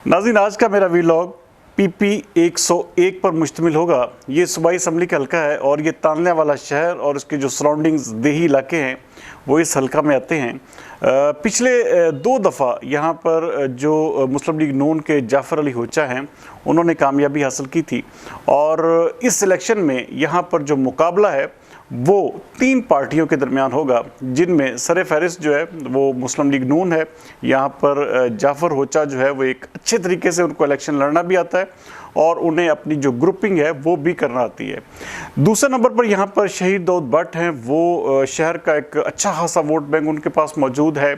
नाज़रीन, आज का मेरा वीलॉग पीपी 101 पर मुश्तमिल होगा। ये सूबाई असम्बली का हल्का है और ये तानले वाला शहर और उसके जो सराउंडिंग्स देही इलाके हैं वो इस हल्का में आते हैं। पिछले 2 दफ़ा यहाँ पर जो मुस्लिम लीग नून के जाफ़र अली होचा हैं उन्होंने कामयाबी हासिल की थी और इस इलेक्शन में यहाँ पर जो मुकाबला है वो 3 पार्टियों के दरमियान होगा, जिनमें सर फहरिस्त जो है वो मुस्लिम लीग नून है। यहाँ पर जाफ़र होचा जो है वो एक अच्छे तरीके से उनको इलेक्शन लड़ना भी आता है और उन्हें अपनी जो ग्रुपिंग है वो भी करना आती है। दूसरे नंबर पर यहाँ पर शहीद दाऊद भट्ट हैं, वो शहर का एक अच्छा खासा वोट बैंक उनके पास मौजूद है।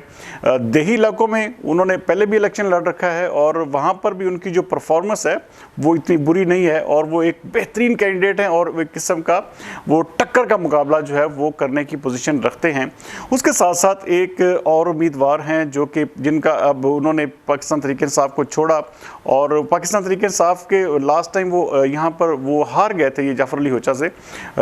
देही इलाकों में उन्होंने पहले भी इलेक्शन लड़ रखा है और वहाँ पर भी उनकी जो परफॉर्मेंस है वो इतनी बुरी नहीं है और वो एक बेहतरीन कैंडिडेट हैं और एक किस्म का वो टक्कर का मुकाबला जो है वो करने की पोजीशन रखते हैं। उसके साथ साथ एक और उम्मीदवार हैं जो कि जिनका अब उन्होंने पाकिस्तान तहरीक इंसाफ को छोड़ा और पाकिस्तान तहरीक इंसाफ के लास्ट टाइम वो यहाँ पर वो हार गए थे ये जाफ़र अली होचा से।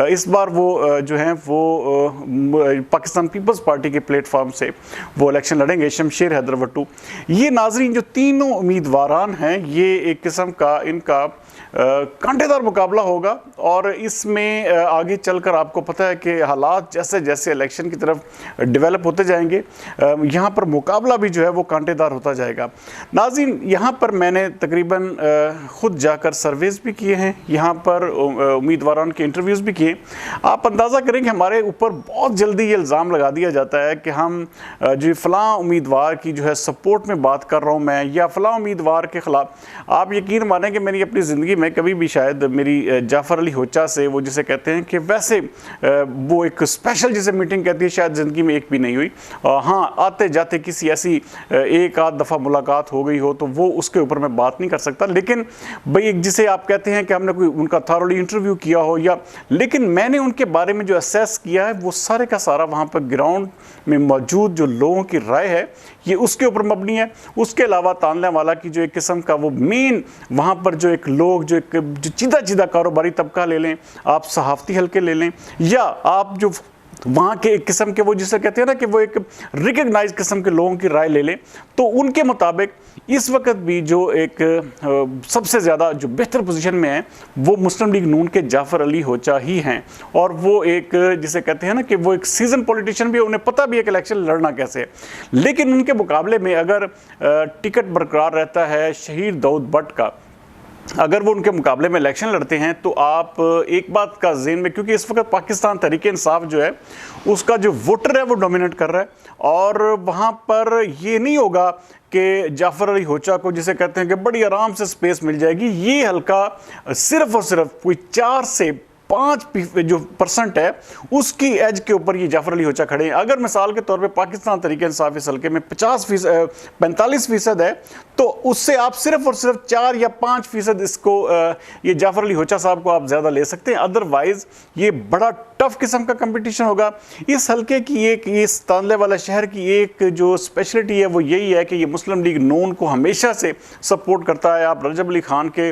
इस बार वो जो हैं वो पाकिस्तान पीपल्स पार्टी के प्लेटफॉर्म से वो इलेक्शन लड़ेंगे, शमशेर हैदर भट्टू। ये नाजरीन जो तीनों उम्मीदवारान हैं ये एक किस्म का इनका कांटेदार मुकाबला होगा और इसमें आगे चलकर आपको पता है कि हालात जैसे जैसे इलेक्शन की तरफ डेवलप होते जाएंगे यहाँ पर मुकाबला भी जो है वो कांटेदार होता जाएगा। नाज़रीन, यहाँ पर मैंने तकरीबन ख़ुद जाकर सर्वेस भी किए हैं, यहाँ पर उम्मीदवारों के इंटरव्यूज़ भी किए। आप अंदाज़ा करें कि हमारे ऊपर बहुत जल्दी ये इल्ज़ाम लगा दिया जाता है कि हम जो फ़लाँ उम्मीदवार की जो है सपोर्ट में बात कर रहा हूँ मैं या फ़लाँ उम्मीदवार के ख़िलाफ़। आप यकीन मानें कि मेरी अपनी ज़िंदगी में कभी भी शायद मेरी जाफ़र अली होचा से वो जिसे कहते हैं कि वैसे वो एक स्पेशल जिसे मीटिंग कहती है शायद ज़िंदगी में एक भी नहीं हुई। हाँ, आते जाते किसी ऐसी एक आध दफ़ा मुलाकात हो गई हो तो वो उसके ऊपर मैं बात नहीं कर सकता, लेकिन भाई जिसे आप कहते हैं कि हमने कोई उनका थॉरली इंटरव्यू किया हो या, लेकिन मैंने उनके बारे में जो असेस किया है वो सारे का सारा वहाँ पर ग्राउंड में मौजूद जो लोगों की राय है ये उसके ऊपर मबनी है। उसके अलावा तानले वाला की जो एक किस्म का वो मेन वहाँ पर जो एक लोग जो सीधा कारोबारी तबका ले लें, आप सहाफ़ती हल्के ले लें या आप जो वहाँ के एक किस्म के वो जिसे कहते हैं ना कि वो एक रिकग्नाइज किस्म के लोगों की राय ले लें, तो उनके मुताबिक इस वक्त भी जो एक सबसे ज़्यादा जो बेहतर पोजीशन में है वो मुस्लिम लीग नून के जाफ़र अली होचा ही हैं और वो एक जिसे कहते हैं ना कि वो एक सीजन पॉलिटिशियन भी है, उन्हें पता भी है कि इलेक्शन लड़ना कैसे है। लेकिन उनके मुकाबले में अगर टिकट बरकरार रहता है शहीद दाऊद भट्ट का, अगर वो उनके मुकाबले में इलेक्शन लड़ते हैं तो आप एक बात का ज़हन में, क्योंकि इस वक्त पाकिस्तान तहरीक इंसाफ जो है उसका जो वोटर है वो डोमिनेट कर रहा है और वहाँ पर ये नहीं होगा कि जाफ़र अली होचा को जिसे कहते हैं कि बड़ी आराम से स्पेस मिल जाएगी। ये हल्का सिर्फ और सिर्फ कोई 4 से 5 जो % है उसकी एज के ऊपर ये जाफ़र अली होचा खड़े हैं। अगर मिसाल के तौर पे पाकिस्तान तहरीक इंसाफ इस हल्के में 45% है तो उससे आप सिर्फ और सिर्फ 4 या 5% इसको ये जाफ़र अली होचा साहब को आप ज़्यादा ले सकते हैं। अदरवाइज़ ये बड़ा टफ किस्म का कंपटीशन होगा। इस हल्के की एक इस तानले वाला शहर की एक जो स्पेशलिटी है वो यही है कि ये मुस्लिम लीग नून को हमेशा से सपोर्ट करता है। आप रजब अली खान के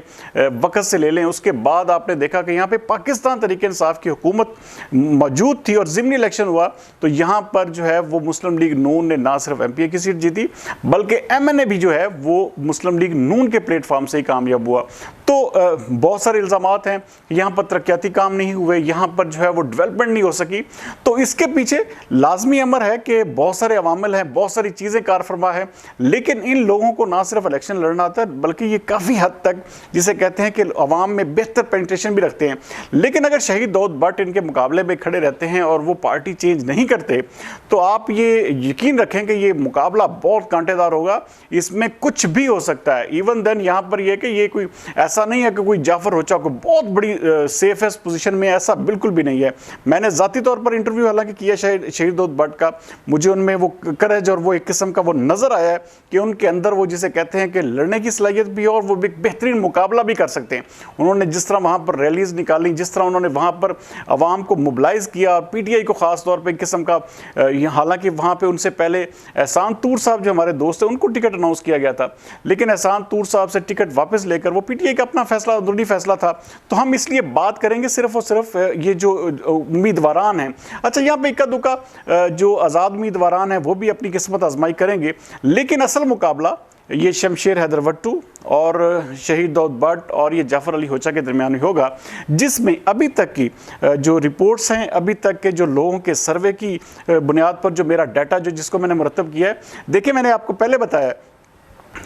वक़्त से ले लें, उसके बाद आपने देखा कि यहाँ पे पाकिस्तान तहरीक इंसाफ की हुकूमत मौजूद थी और ज़िमनी इलेक्शन हुआ तो यहाँ पर जो है वो मुस्लिम लीग नून ने ना सिर्फ MPA की सीट जीती बल्कि MNA भी जो है वो मुस्लिम लीग नून के प्लेटफॉर्म से ही कामयाब हुआ। तो बहुत सारे इल्ज़ामात हैं, यहाँ पर तरक्याती काम नहीं हुए, यहाँ पर जो है वो डेवलपमेंट नहीं हो सकी। तो इसके पीछे लाजमी अमर है कि बहुत सारे अवामिल हैं, बहुत सारी चीज़ें कार फरमा है, लेकिन इन लोगों को ना सिर्फ इलेक्शन लड़ना आता है बल्कि ये काफ़ी हद तक जिसे कहते हैं कि अवाम में बेहतर पेनिट्रेशन भी रखते हैं। लेकिन अगर शहीद दाऊद भट्ट इनके मुकाबले में खड़े रहते हैं और वो पार्टी चेंज नहीं करते तो आप ये यकीन रखें कि ये मुकाबला बहुत कांटेदार होगा, इसमें कुछ भी हो सकता है। इवन देन यहाँ पर यह कि ये कोई ऐसा नहीं है कि कोई जाफ़र होचा को बहुत बड़ी सेफेस्ट पोजीशन में, ऐसा बिल्कुल भी नहीं है। मैंने ज़ाती तौर पर इंटरव्यू हालांकि किया शहीद दाऊद भट्ट का, मुझे उनमें वो करेज और वो एक किस्म का वो नज़र आया है कि उनके अंदर वो जिसे कहते हैं कि लड़ने की सलाहियत भी है और वो एक बेहतरीन मुकाबला भी कर सकते हैं। उन्होंने जिस तरह वहाँ पर रैलीज़ निकाली, जिस तरह उन्होंने वहाँ पर आवाम को मोबिलाइज़ किया, PTI को ख़ास तौर पर एक किस्म का, हालांकि वहाँ पर उनसे पहले एहसान तूर साहब जो हमारे दोस्त हैं उनको टिकट अनाउंस किया गया था, लेकिन एहसान तूर साहब से टिकट वापस लेकर वो PTI का अपना फैसला अंदरूनी फैसला था। तो हम इसलिए बात करेंगे सिर्फ और सिर्फ ये जो उम्मीदवारान हैं। अच्छा, यहाँ पे इक्का दुक्का जो आज़ाद उम्मीदवारान हैं वो भी अपनी किस्मत आजमाई करेंगे, लेकिन असल मुकाबला ये शमशेर हैदर भट्टू और शहीद दाऊद भट्ट और ये जाफ़र अली होचा के दरमियान होगा, जिसमें अभी तक की जो रिपोर्ट्स हैं, अभी तक के जो लोगों के सर्वे की बुनियाद पर जो मेरा डाटा जिसको मैंने मुरतब किया है, देखिए मैंने आपको पहले बताया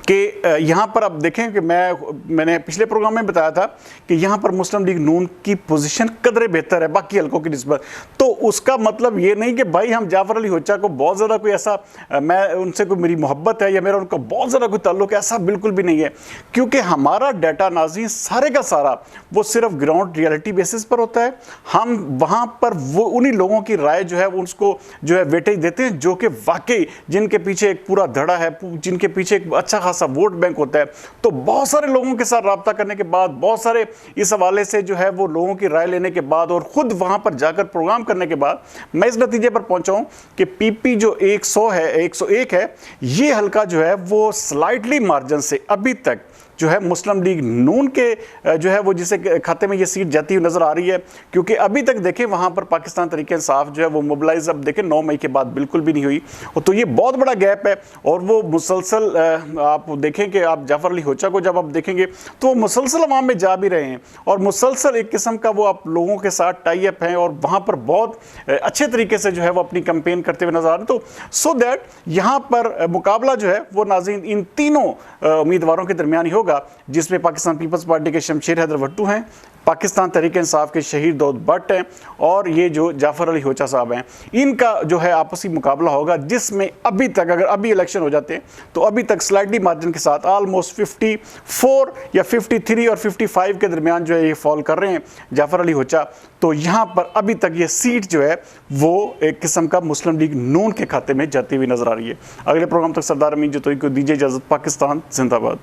कि यहाँ पर आप देखें कि मैंने पिछले प्रोग्राम में बताया था कि यहाँ पर मुस्लिम लीग नून की पोजीशन कदरे बेहतर है बाकी हलकों की निस्बत। तो उसका मतलब ये नहीं कि भाई हम जाफ़र अली होचा को बहुत ज़्यादा कोई ऐसा मैं उनसे कोई मेरी मोहब्बत है या मेरा उनका बहुत ज़्यादा कोई ताल्लुक है, ऐसा बिल्कुल भी नहीं है। क्योंकि हमारा डाटा नाज़रीन सारे का सारा वो सिर्फ ग्राउंड रियलिटी बेसिस पर होता है। हम वहाँ पर वो उन्हीं लोगों की राय जो है उसको जो है वेटेज देते हैं जो कि वाकई जिनके पीछे एक पूरा धड़ा है, जिनके पीछे एक अच्छा खासा वोट बैंक होता है। तो बहुत सारे लोगों के साथ राब्ता करने के बाद, बहुत सारे इस हवाले से जो है वो लोगों की राय लेने के बाद और खुद वहां पर जाकर प्रोग्राम करने के बाद मैं इस नतीजे पर पहुंचा हूं कि पीपी जो 100 है 101 है, ये हल्का जो है वो स्लाइटली मार्जिन से अभी तक जो है मुस्लिम लीग नून के जो है वो जिसे खाते में ये सीट जाती हुई नजर आ रही है। क्योंकि अभी तक देखें वहां पर पाकिस्तान तरीके इंसाफ जो है वो मोबिलाइज अब देखें 9 मई के बाद बिल्कुल भी नहीं हुई। तो ये बहुत बड़ा गैप है और वो मुसलसल आप देखें कि आप जाफ़र अली होचा को जब आप देखेंगे तो वो मुसलसल अवाम में जा भी रहे हैं और मुसलसल एक किस्म का वो आप लोगों के साथ टाई अप हैं और वहाँ पर बहुत अच्छे तरीके से जो है वो अपनी कैंपेन करते हुए नजर आ रहे हैं। तो सो दैट यहाँ पर मुकाबला जो है वो नाज़रीन इन तीनों उम्मीदवारों के दरमियान ही होगा, जिसमें पाकिस्तान पीपल्स पार्टी के शमशेर हैदर भट्टू हैं, पाकिस्तान तहरीक इंसाफ के शहीद दाऊद भट्ट हैं और ये जो जाफ़र अली होचा साहब हैं। इनका जो है आपसी मुकाबला होगा, जिसमें अभी तक अगर अभी इलेक्शन हो जाते हैं तो अभी तक स्लाइडली मार्जिन के साथ ऑलमोस्ट 54 या 53 और 55 के दरमियान जो है ये फॉल कर रहे हैं जाफ़र अली होचा। तो यहाँ पर अभी तक ये सीट जो है वो एक किस्म का मुस्लिम लीग नून के खाते में जाती हुई नजर आ रही है। अगले प्रोग्राम तक सरदार अमीन जतोई को दीजिए इजाज़त। पाकिस्तान जिंदाबाद।